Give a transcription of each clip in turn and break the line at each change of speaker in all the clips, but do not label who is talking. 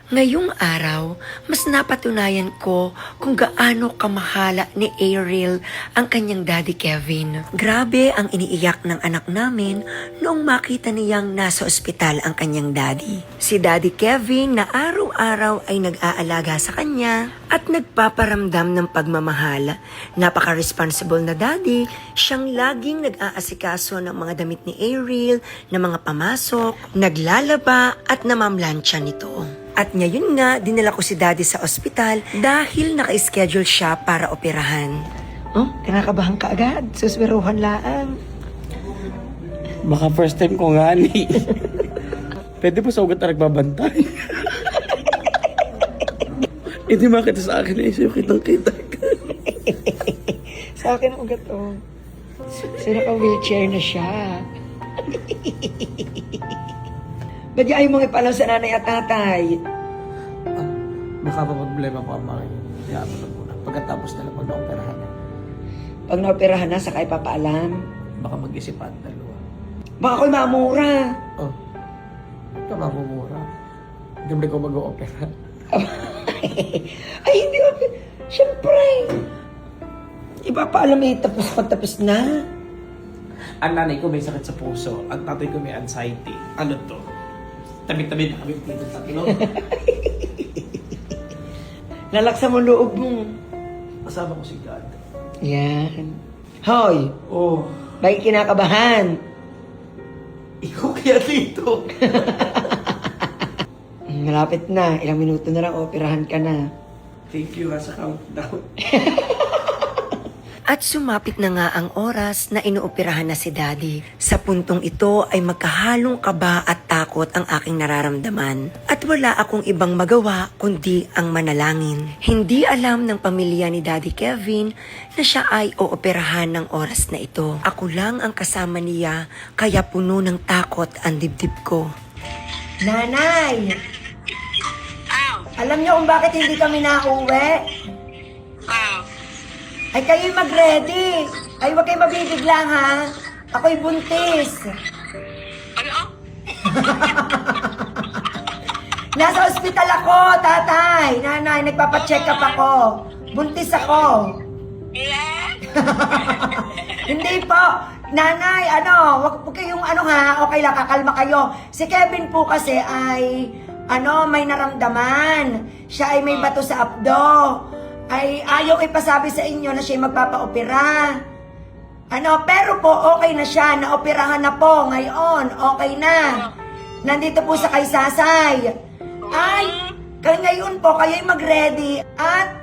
Ngayong araw, mas napatunayan ko kung gaano kamahala ni Ariel ang kanyang daddy Kevin. Grabe ang iniiyak ng anak namin noong makita niyang nasa ospital ang kanyang daddy. Si daddy Kevin na araw-araw ay nag-aalaga sa kanya at nagpaparamdam ng pagmamahal. Napaka-responsible na daddy, siyang laging nag-aasikaso ng mga damit ni Ariel, ng mga pamasok, naglalaba at namamlansya nito. At ngayon nga, dinala ko si daddy sa ospital dahil naka-schedule siya para operahan. Oh, kinakabahan ka agad. Suswiruhan lang.
Baka first time ko nga ni. Pwede po sa ugat na nagbabantay. Hindi makita sa akin na isip kitang-kita ka.
Sa akin ang ugat, oh. So, naka-wheelchair na siya. Ba't ayaw mong ipalaw sa nanay at tatay?
Baka pa problema po ang mga yun. Na muna. Pagkatapos na lang pag na-operahan na.
Pag naoperahan na, saka ipapaalam.
Baka mag-isipan dalawa.
Baka ako'y mamura.
Oh, ito mamumura. Gabi ko mag-opera.
Ay, hindi ako. Siyempre. Ipapaalam eh, tapos pagtapos na.
Ang nanay ko may sakit sa puso. Ang tatay ko may anxiety. Ano to? Tabi-tabi na kami dito tatlo.
Lalaksa mo loob mo.
Kasama ko si God.
Yan. Hoy,
Oh,
bakit kinakabahan?
ikaw kaya dito.
Malapit na. Ilang minuto na lang, operahan ka na.
Thank you ha sa countdown.
At sumapit na nga ang oras na inuoperahan na si Daddy. Sa puntong ito ay magkahalong kaba at takot ang aking nararamdaman. At wala akong ibang magawa kundi ang manalangin. Hindi alam ng pamilya ni Daddy Kevin na siya ay ooperahan ng oras na ito. Ako lang ang kasama niya kaya puno ng takot ang dibdib ko. Nanay! Alam niyo kung bakit hindi kami nauwi? Ay kayo'y mag-ready. Ay huwag kayo mabibiglang ha. Ako'y buntis.
Ano?
Nasa ospital ako, tatay. Nanay, nagpapacheck up ako. Buntis ako.
Ilan?
Hindi po. Nanay, wag po kayong okay lang, kakalma kayo. Si Kevin po kasi ay, may naramdaman. Siya ay may bato sa abdo. Ay ayaw ipasabi sa inyo na siya magpapa-opera. Pero po okay na siya, naoperahan na po ngayon, okay na. Nandito po sa kay Sasay. Ay, kaya ngayon po, kayo'y mag-ready at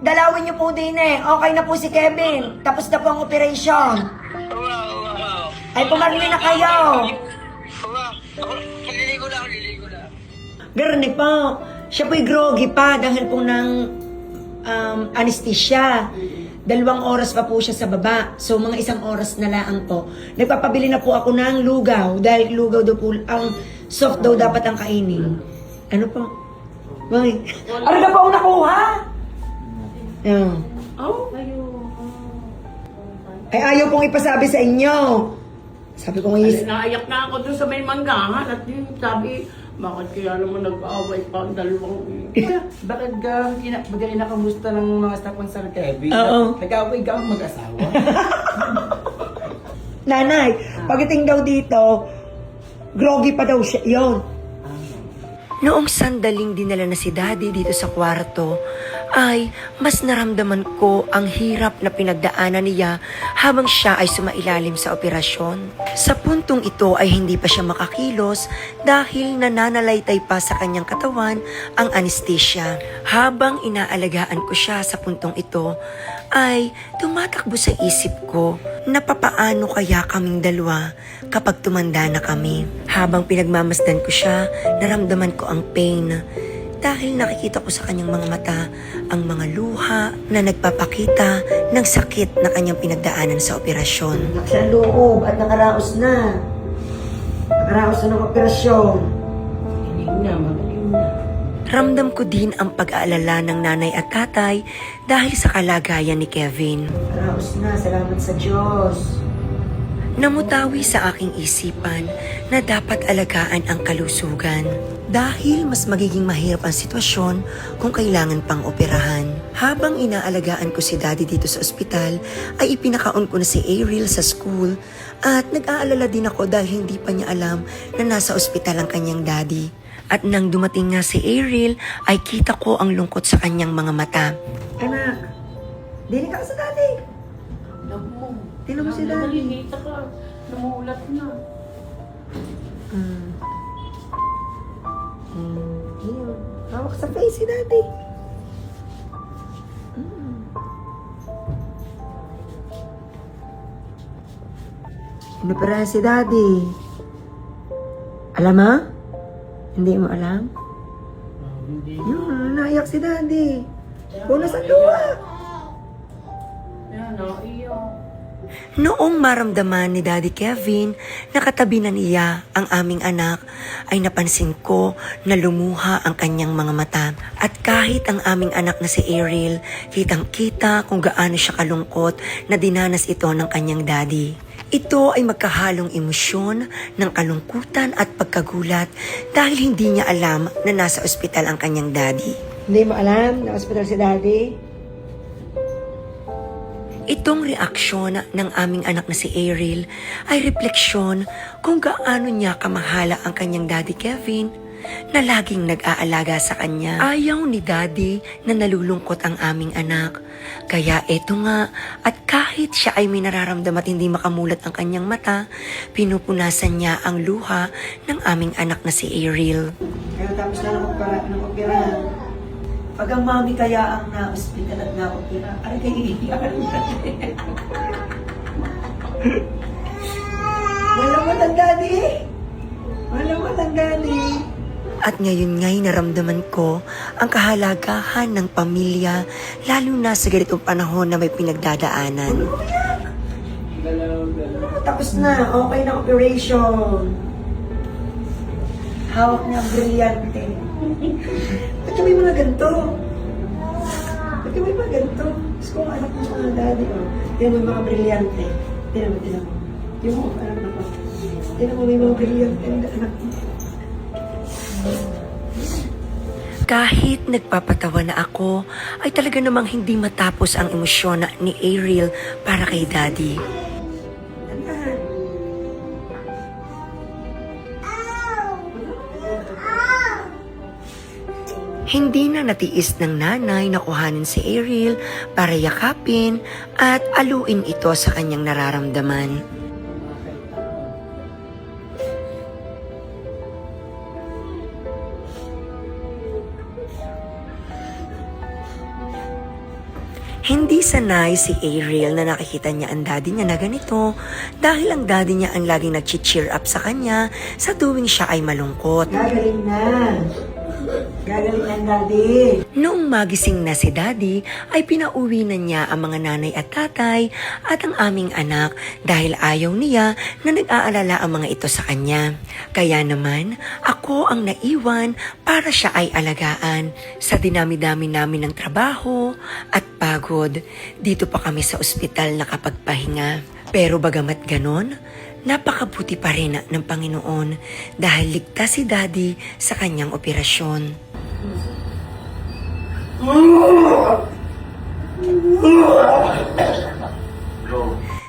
dalawin niyo po din okay na po si Kevin, tapos na po ang operation.
Wow.
Ay, pumarmi na kayo.
Wow. Liligo lang.
Garni po, siya po'y groggy pa dahil po ng anesthesia. 2 oras pa po siya sa baba. So, mga 1 oras na lang po. Nagpapabili na po ako ng lugaw. Dahil lugaw daw po, ang soft daw dapat ang kainin. Ano po? May. Ano na po ang nakuha? Yeah. Ay, ayaw pong ipasabi sa inyo. Sabi ko ngayon,
Naiyak na ako dun sa may manggahan at yung sabi, bakit kaya naman nag-aaway pa ang dalawang
Bakit kinakamusta ng mga staff ng Sir Kevin?
Oo.
Nag-away ka mag-asawa?
nanay, pagdating daw dito, groggy pa daw siya. Yun. Noong sandaling dinala na si Daddy dito sa kwarto, ay mas naramdaman ko ang hirap na pinagdaanan niya habang siya ay sumailalim sa operasyon. Sa puntong ito ay hindi pa siya makakilos dahil nananalaytay pa sa kanyang katawan ang anesthesia. Habang inaalagaan ko siya sa puntong ito, ay tumatakbo sa isip ko na papaano kaya kaming dalawa kapag tumanda na kami. Habang pinagmamasdan ko siya, naramdaman ko ang pain dahil nakikita ko sa kanyang mga mata ang mga luha na nagpapakita ng sakit na kanyang pinagdaanan sa operasyon. Sa loob at nakaraos na. Nakaraos na ng operasyon.
magaling na.
Ramdam ko din ang pag-aalala ng nanay at tatay dahil sa kalagayan ni Kevin. Nakaraos na, salamat sa Diyos. Namutawi sa aking isipan na dapat alagaan ang kalusugan dahil mas magiging mahirap ang sitwasyon kung kailangan pang operahan. Habang inaalagaan ko si Daddy dito sa ospital, ay ipinakaon ko na si Ariel sa school at nag-aalala din ako dahil hindi pa niya alam na nasa ospital ang kanyang daddy. At nang dumating nga si Ariel, ay kita ko ang lungkot sa kanyang mga mata. Anak, dinig ka sa daddy.
Love mo.
Tingnan mo si Daddy.
Nalilita ka. Namulat na.
Yun. Hawak sa face si Daddy. Inoperahan si Daddy. Alam mo? Hindi mo alam?
Hindi.
Yun, naiyak si Daddy. Puno sa luha.
Yan, naiyak.
Noong maramdaman ni Daddy Kevin na katabi na niya ang aming anak, ay napansin ko na lumuha ang kanyang mga mata. At kahit ang aming anak na si Ariel, kitang-kita kung gaano siya kalungkot na dinanas ito ng kanyang daddy. Ito ay magkahalong emosyon ng kalungkutan at pagkagulat dahil hindi niya alam na nasa ospital ang kanyang daddy. Hindi mo alam na ospital si Daddy? Itong reaksyon ng aming anak na si Ariel ay refleksyon kung gaano niya kamahala ang kanyang daddy Kevin na laging nag-aalaga sa kanya. Ayaw ni Daddy na nalulungkot ang aming anak. Kaya eto nga, at kahit siya ay may nararamdaman at hindi makamulat ang kanyang mata, pinupunasan niya ang luha ng aming anak na si Ariel. Kaya tapos na ng opera. Pag ang mami kaya ang na-hospital at na-opera, ay kayo iiyakan mo natin. Malamat ang daddy. Malamat ang daddy. At ngayon nga'y naramdaman ko ang kahalagahan ng pamilya, lalo na sa ganitong panahon na may pinagdadaanan. Tapos na, okay na operation. Hawak niya ang brilyante. Ba't yung may mga ganito? Ba't yung may mga ganito? Gusto ko ang anak mo mga daddy. Oh. Tinan mo yung mga brilyante. Tinan mo. Yung mga anak mo. Tinan mo may mga brilyante ang anak mo. Kahit nagpapatawa na ako, ay talaga namang hindi matapos ang emosyon ni Ariel para kay Daddy. Hindi na natiis ng nanay na kuhanin si Ariel para yakapin at aluin ito sa kanyang nararamdaman. Hindi sanay si Ariel na nakikita niya ang daddy niya na ganito dahil ang daddy niya ang laging nag-cheer up sa kanya sa tuwing siya ay malungkot. Gagaling na. Gagaling ang daddy. Noong magising na si daddy, ay pinauwi na niya ang mga nanay at tatay at ang aming anak dahil ayaw niya na nag-aalala ang mga ito sa kanya. Kaya naman, ako ang naiwan para siya ay alagaan sa dinami-dami namin ng trabaho at pagod. Dito pa kami sa ospital nakapagpahinga. Pero bagamat ganon, napakabuti pa rin ng Panginoon dahil ligtas si Daddy sa kanyang operasyon.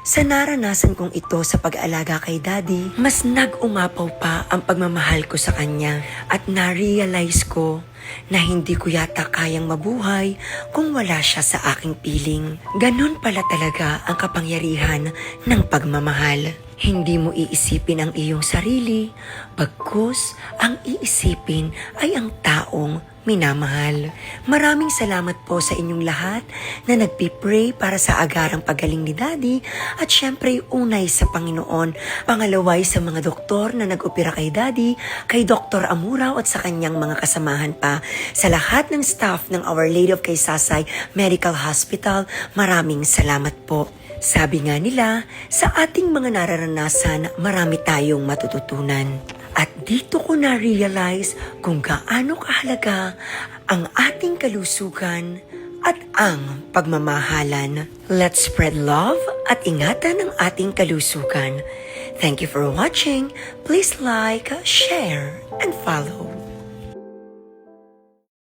Sa naranasan kong ito sa pag-aalaga kay Daddy, mas nag-umapaw pa ang pagmamahal ko sa kanya at na-realize ko na hindi ko yata kayang mabuhay kung wala siya sa aking piling. Ganon pala talaga ang kapangyarihan ng pagmamahal. Hindi mo iisipin ang iyong sarili, bagkus ang iisipin ay ang taong minamahal. Maraming salamat po sa inyong lahat na nagpipray para sa agarang pagaling ni Daddy at syempre unay sa Panginoon, pangalaway sa mga doktor na nag-opera kay Daddy, kay Dr. Amuraw at sa kanyang mga kasamahan pa. Sa lahat ng staff ng Our Lady of Kaysasay Medical Hospital, maraming salamat po. Sabi nga nila, sa ating mga nararanasan, marami tayong matututunan. At dito ko na-realize kung gaano kahalaga ang ating kalusugan at ang pagmamahalan. Let's spread love at ingatan ang ating kalusugan. Thank you for watching. Please like, share, and follow.